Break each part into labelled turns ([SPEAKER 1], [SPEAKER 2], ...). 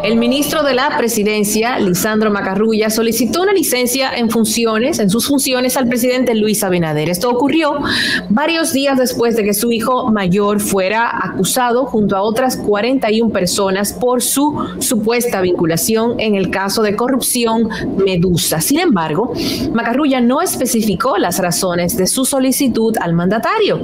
[SPEAKER 1] El ministro de la Presidencia, Lisandro Macarrulla, solicitó una licencia en sus funciones al presidente Luis Abinader. Esto ocurrió varios días después de que su hijo mayor fuera acusado junto a otras 41 personas por su supuesta vinculación en el caso de corrupción Medusa. Sin embargo, Macarrulla no especificó las razones de su solicitud al mandatario.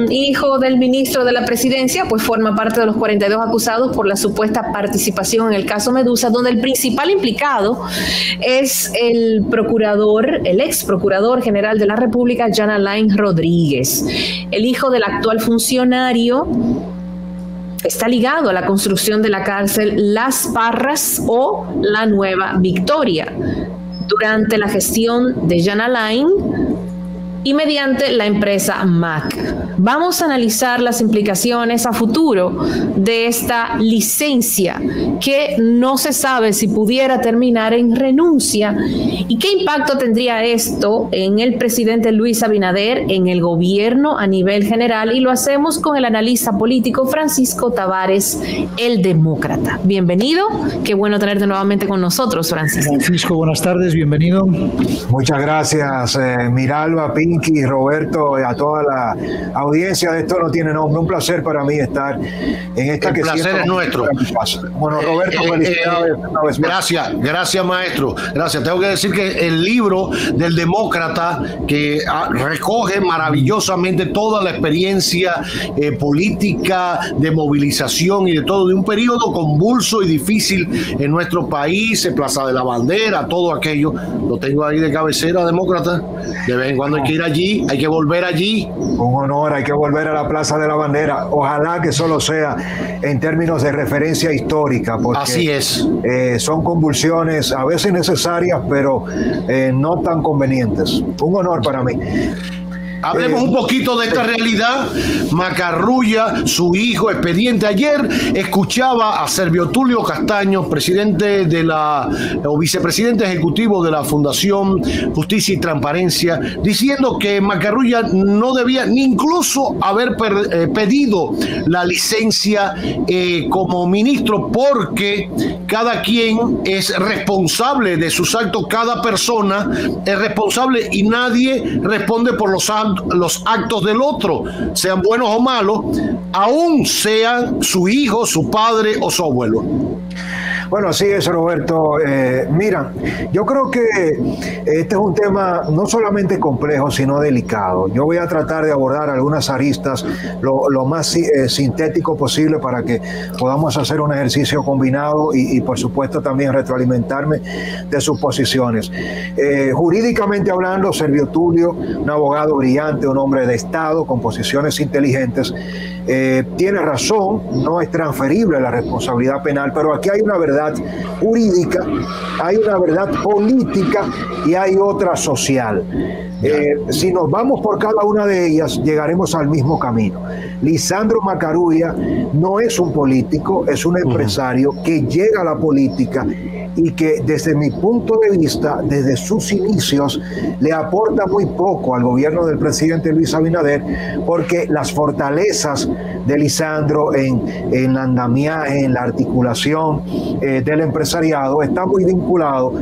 [SPEAKER 1] Hijo del ministro de la Presidencia, pues forma parte de los 42 acusados por la supuesta participación en el caso Medusa, donde el principal implicado es el ex procurador general de la República, Jan Alain Rodríguez. El hijo del actual funcionario está ligado a la construcción de la cárcel Las Parras o La Nueva Victoria durante la gestión de Jan Alain y mediante la empresa MAC. Vamos a analizar las implicaciones a futuro de esta licencia que no se sabe si pudiera terminar en renuncia y qué impacto tendría esto en el presidente Luis Abinader, en el gobierno a nivel general, y lo hacemos con el analista político Francisco Tavares, el demócrata. Bienvenido, qué bueno tenerte nuevamente con nosotros, Francisco.
[SPEAKER 2] Francisco, buenas tardes, bienvenido.
[SPEAKER 3] Muchas gracias, Miralba, Pinky, Roberto, a toda la audiencia de Esto No Tiene Nombre. Un placer para mí estar en esta que
[SPEAKER 4] siempre. El placer es nuestro.
[SPEAKER 3] Bueno, Roberto, felicidades una vez más.
[SPEAKER 4] Gracias, maestro. Gracias. Tengo que decir que el libro del demócrata, que recoge maravillosamente toda la experiencia política, de movilización y de todo, de un periodo convulso y difícil en nuestro país, en Plaza de la Bandera, todo aquello, lo tengo ahí de cabecera, demócrata. De vez en cuando hay que ir allí, hay que volver allí.
[SPEAKER 3] Un honor, hay que volver a la Plaza de la Bandera. Ojalá que solo sea en términos de referencia histórica, porque
[SPEAKER 4] así es.
[SPEAKER 3] Son convulsiones a veces necesarias, pero no tan convenientes. Un honor para mí.
[SPEAKER 4] Hablemos un poquito de esta realidad. Macarrulla, su hijo, expediente. Ayer escuchaba a Servio Tulio Castaño, presidente o vicepresidente ejecutivo de la Fundación Justicia y Transparencia, diciendo que Macarrulla no debía ni incluso haber pedido la licencia como ministro, porque cada quien es responsable de sus actos, cada persona es responsable y nadie responde por los actos del otro, sean buenos o malos, aún sean su hijo, su padre o su abuelo.
[SPEAKER 3] Bueno, así es, Roberto. Mira, yo creo que este es un tema no solamente complejo, sino delicado. Yo voy a tratar de abordar algunas aristas lo más sintético posible para que podamos hacer un ejercicio combinado y por supuesto, también retroalimentarme de sus posiciones. Jurídicamente hablando, Servio Tulio, un abogado brillante, un hombre de Estado con posiciones inteligentes, tiene razón, no es transferible la responsabilidad penal, pero aquí hay una verdad jurídica, hay una verdad política y hay otra social. Si nos vamos por cada una de ellas, llegaremos al mismo camino. Lisandro Macarrulla no es un político, es un empresario que llega a la política y que desde mi punto de vista, desde sus inicios, le aporta muy poco al gobierno del presidente Luis Abinader, porque las fortalezas de Lisandro en la andamiaje, en la articulación del empresariado, está muy vinculado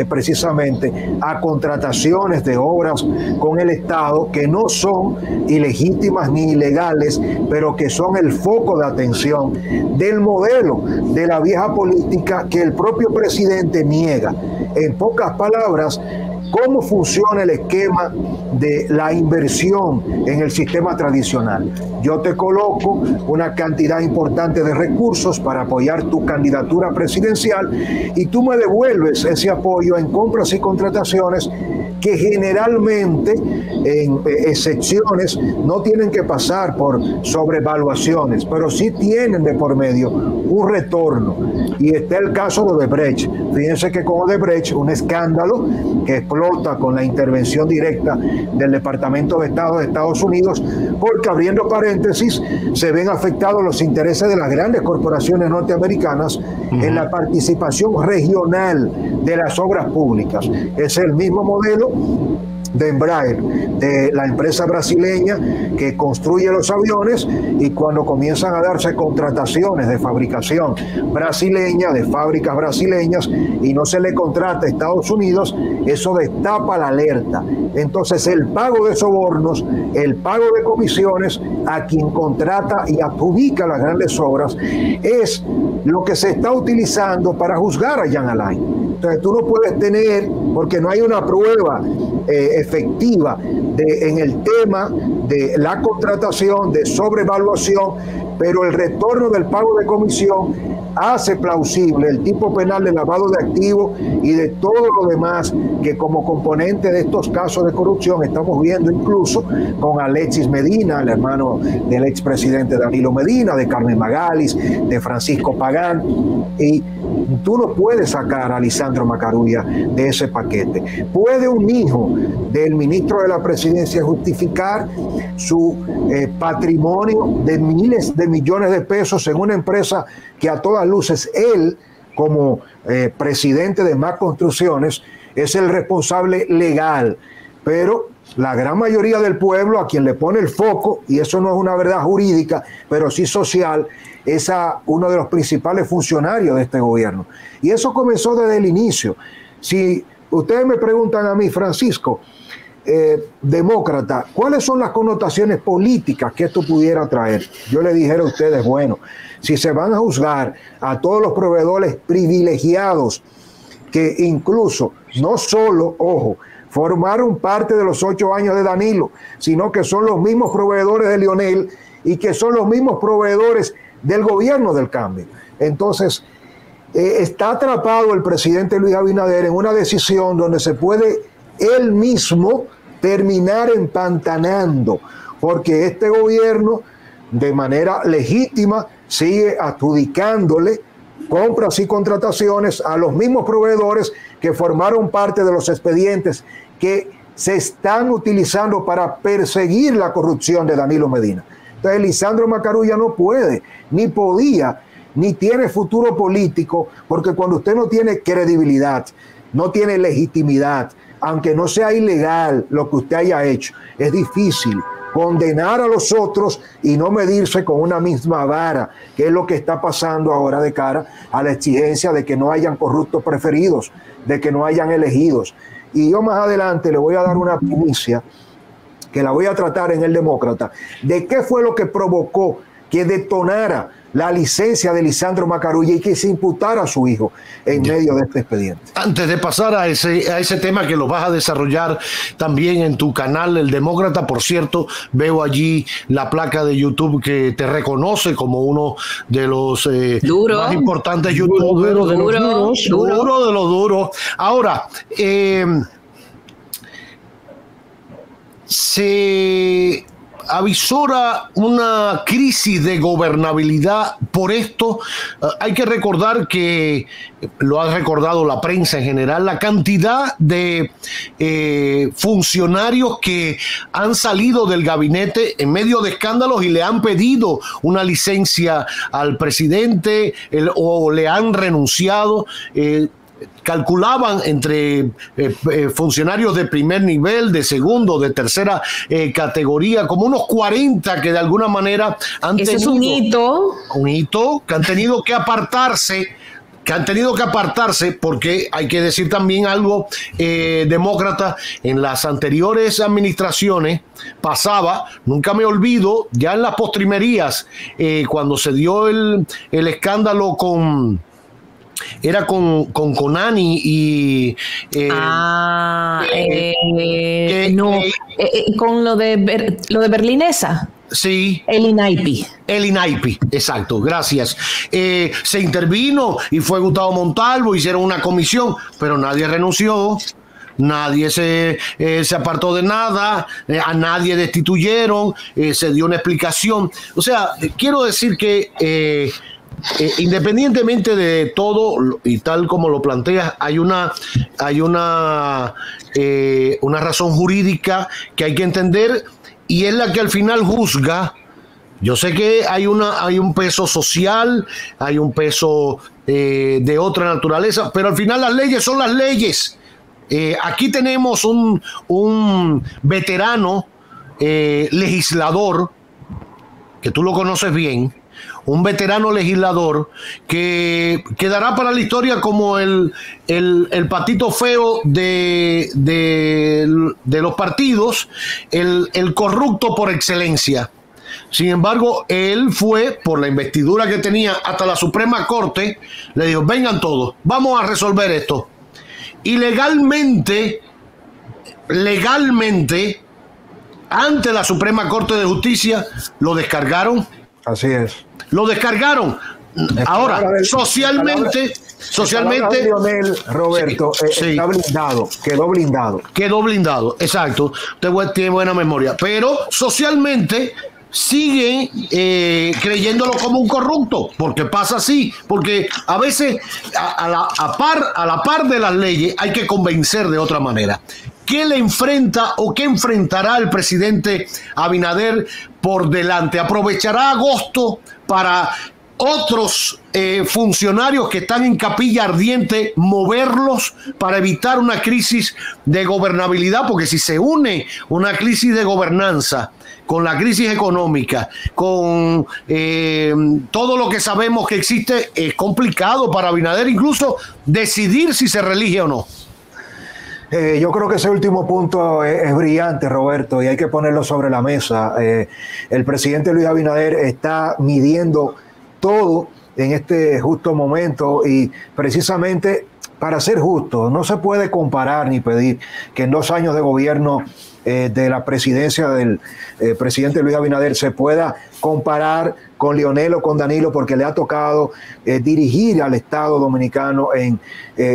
[SPEAKER 3] precisamente a contrataciones de obras con el Estado que no son ilegítimas ni ilegales, pero que son el foco de atención del modelo de la vieja política que el propio presidente niega. En pocas palabras, ¿cómo funciona el esquema de la inversión en el sistema tradicional? Yo te coloco una cantidad importante de recursos para apoyar tu candidatura presidencial y tú me devuelves ese apoyo en compras y contrataciones que generalmente, en excepciones, no tienen que pasar por sobrevaluaciones, pero sí tienen de por medio un retorno. Y está el caso de Odebrecht. Fíjense que con Odebrecht, un escándalo que explota con la intervención directa del Departamento de Estado de Estados Unidos, porque, abriendo paréntesis, se ven afectados los intereses de las grandes corporaciones norteamericanas en la participación regional de las obras públicas. Es el mismo modelo de Embraer, de la empresa brasileña que construye los aviones, y cuando comienzan a darse contrataciones de fabricación brasileña, de fábricas brasileñas, y no se le contrata a Estados Unidos, eso destapa la alerta. Entonces el pago de sobornos, el pago de comisiones a quien contrata y adjudica las grandes obras es lo que se está utilizando para juzgar a Jean Alain. Entonces tú no puedes tener, porque no hay una prueba efectiva en el tema de la contratación, de sobrevaluación, pero el retorno del pago de comisión hace plausible el tipo penal de lavado de activos y de todo lo demás que como componente de estos casos de corrupción estamos viendo incluso con Alexis Medina, el hermano del expresidente Danilo Medina, de Carmen Magalis, de Francisco Pagán, y tú no puedes sacar a Lisandro Macarulla de ese paquete. ¿Puede un hijo del ministro de la presidencia justificar su patrimonio de miles de millones de pesos en una empresa que a todas luces él, como presidente de MAC Construcciones, es el responsable legal? Pero la gran mayoría del pueblo, a quien le pone el foco, y eso no es una verdad jurídica, pero sí social, es a uno de los principales funcionarios de este gobierno. Y eso comenzó desde el inicio. Si ustedes me preguntan a mí, Francisco, demócrata, ¿cuáles son las connotaciones políticas que esto pudiera traer? Yo le dijera a ustedes, bueno, si se van a juzgar a todos los proveedores privilegiados que incluso, no solo, ojo, formaron parte de los 8 años de Danilo, sino que son los mismos proveedores de Lionel y que son los mismos proveedores del gobierno del cambio. Entonces, está atrapado el presidente Luis Abinader en una decisión donde se puede él mismo terminar empantanando, porque este gobierno, de manera legítima, sigue adjudicándole compras y contrataciones a los mismos proveedores que formaron parte de los expedientes que se están utilizando para perseguir la corrupción de Danilo Medina. Entonces Lisandro Macarulla no puede, ni podía, ni tiene futuro político, porque cuando usted no tiene credibilidad, no tiene legitimidad, aunque no sea ilegal lo que usted haya hecho, es difícil condenar a los otros y no medirse con una misma vara, que es lo que está pasando ahora de cara a la exigencia de que no hayan corruptos preferidos, de que no hayan elegidos. Y yo más adelante le voy a dar una primicia que la voy a tratar en El Demócrata, de qué fue lo que provocó que detonara la licencia de Lisandro Macarulla y que se imputara a su hijo en medio de este expediente.
[SPEAKER 4] Antes de pasar a ese tema que lo vas a desarrollar también en tu canal El Demócrata, por cierto, veo allí la placa de YouTube que te reconoce como uno de los más importantes youtubers. Duro de los duros. Ahora, se avisora una crisis de gobernabilidad por esto. Hay que recordar que, lo ha recordado la prensa en general, la cantidad de funcionarios que han salido del gabinete en medio de escándalos y le han pedido una licencia al presidente o le han renunciado. Calculaban entre funcionarios de primer nivel, de segundo, de tercera categoría, como unos 40 que de alguna manera han tenido...
[SPEAKER 1] Es un hito.
[SPEAKER 4] Un hito que han tenido que apartarse, porque hay que decir también algo, demócrata, en las anteriores administraciones pasaba, nunca me olvido, ya en las postrimerías, cuando se dio el escándalo con Conani y
[SPEAKER 1] con lo de Berlinesa.
[SPEAKER 4] Sí.
[SPEAKER 1] El INAIPI,
[SPEAKER 4] exacto, gracias. Se intervino y fue Gustavo Montalvo, hicieron una comisión, pero nadie renunció. Nadie se apartó de nada, a nadie destituyeron, se dio una explicación. O sea, quiero decir que independientemente de todo y tal como lo planteas, hay una razón jurídica que hay que entender y es la que al final juzga. Yo sé que hay un peso social, hay un peso de otra naturaleza, pero al final las leyes son las leyes. Aquí tenemos un veterano legislador, que tú lo conoces bien, un veterano legislador que quedará para la historia como el patito feo de los partidos, el corrupto por excelencia. Sin embargo, él fue, por la investidura que tenía hasta la Suprema Corte, le dijo, vengan todos, vamos a resolver esto. Y legalmente, ante la Suprema Corte de Justicia, lo descargaron.
[SPEAKER 3] Así es.
[SPEAKER 4] Lo descargaron. Ahora, socialmente,
[SPEAKER 3] Lionel, Roberto,
[SPEAKER 4] sí.
[SPEAKER 3] Está blindado, quedó blindado.
[SPEAKER 4] Exacto. Usted tiene buena memoria. Pero socialmente siguen creyéndolo como un corrupto, porque pasa así, porque a veces a la par de las leyes hay que convencer de otra manera. ¿Qué le enfrenta o qué enfrentará el presidente Abinader por delante? ¿Aprovechará agosto para otros funcionarios que están en capilla ardiente, moverlos para evitar una crisis de gobernabilidad? Porque si se une una crisis de gobernanza con la crisis económica, con todo lo que sabemos que existe, es complicado para Abinader incluso decidir si se reelige o no.
[SPEAKER 3] Yo creo que ese último punto es brillante, Roberto, y hay que ponerlo sobre la mesa. El presidente Luis Abinader está midiendo todo en este justo momento, y precisamente para ser justo, no se puede comparar ni pedir que en 2 años de gobierno de la presidencia del presidente Luis Abinader se pueda comparar con Lionel o con Danilo, porque le ha tocado dirigir al Estado dominicano en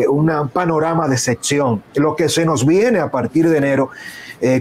[SPEAKER 3] un panorama de excepción. Lo que se nos viene a partir de enero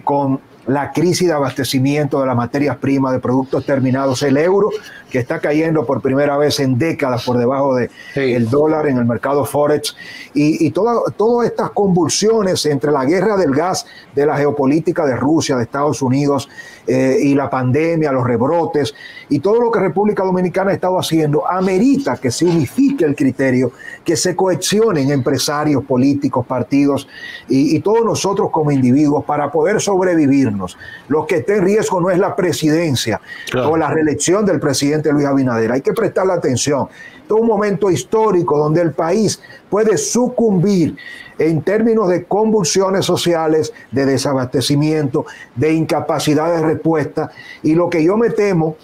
[SPEAKER 3] con la crisis de abastecimiento de las materias primas, de productos terminados, el euro que está cayendo por primera vez en décadas por debajo del dólar en el mercado Forex, y todas estas convulsiones entre la guerra del gas, de la geopolítica de Rusia, de Estados Unidos, y la pandemia, los rebrotes, y todo lo que República Dominicana ha estado haciendo, amerita que se unifique el criterio, que se cohesionen empresarios, políticos, partidos y todos nosotros como individuos para poder sobrevivirnos. Lo que está en riesgo no es la presidencia, claro, o la reelección del presidente Luis Abinader. Hay que prestarle atención. Esto es un momento histórico donde el país puede sucumbir en términos de convulsiones sociales, de desabastecimiento, de incapacidad de respuesta, y lo que yo me temo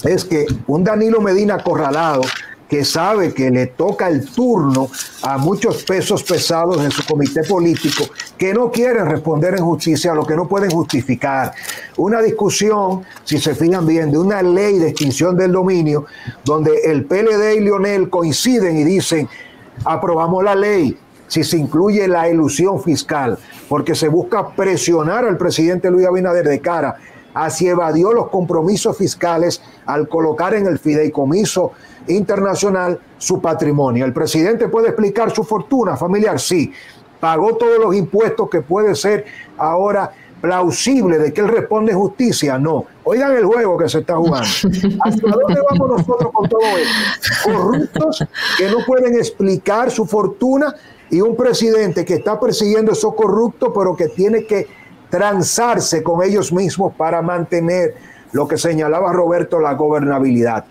[SPEAKER 3] es que un Danilo Medina acorralado, que sabe que le toca el turno a muchos pesos pesados en su comité político, que no quieren responder en justicia a lo que no pueden justificar. Una discusión, si se fijan bien, de una ley de extinción del dominio, donde el PLD y Lionel coinciden y dicen, aprobamos la ley si se incluye la elusión fiscal, porque se busca presionar al presidente Luis Abinader de cara a si evadió los compromisos fiscales al colocar en el fideicomiso internacional su patrimonio. ¿El presidente puede explicar su fortuna familiar? Sí. ¿Pagó todos los impuestos que puede ser ahora plausible de que él responde justicia? No. Oigan el juego que se está jugando. ¿Hasta dónde vamos nosotros con todo esto? Corruptos que no pueden explicar su fortuna, y un presidente que está persiguiendo a esos corruptos, pero que tiene que transarse con ellos mismos para mantener lo que señalaba Roberto, la gobernabilidad.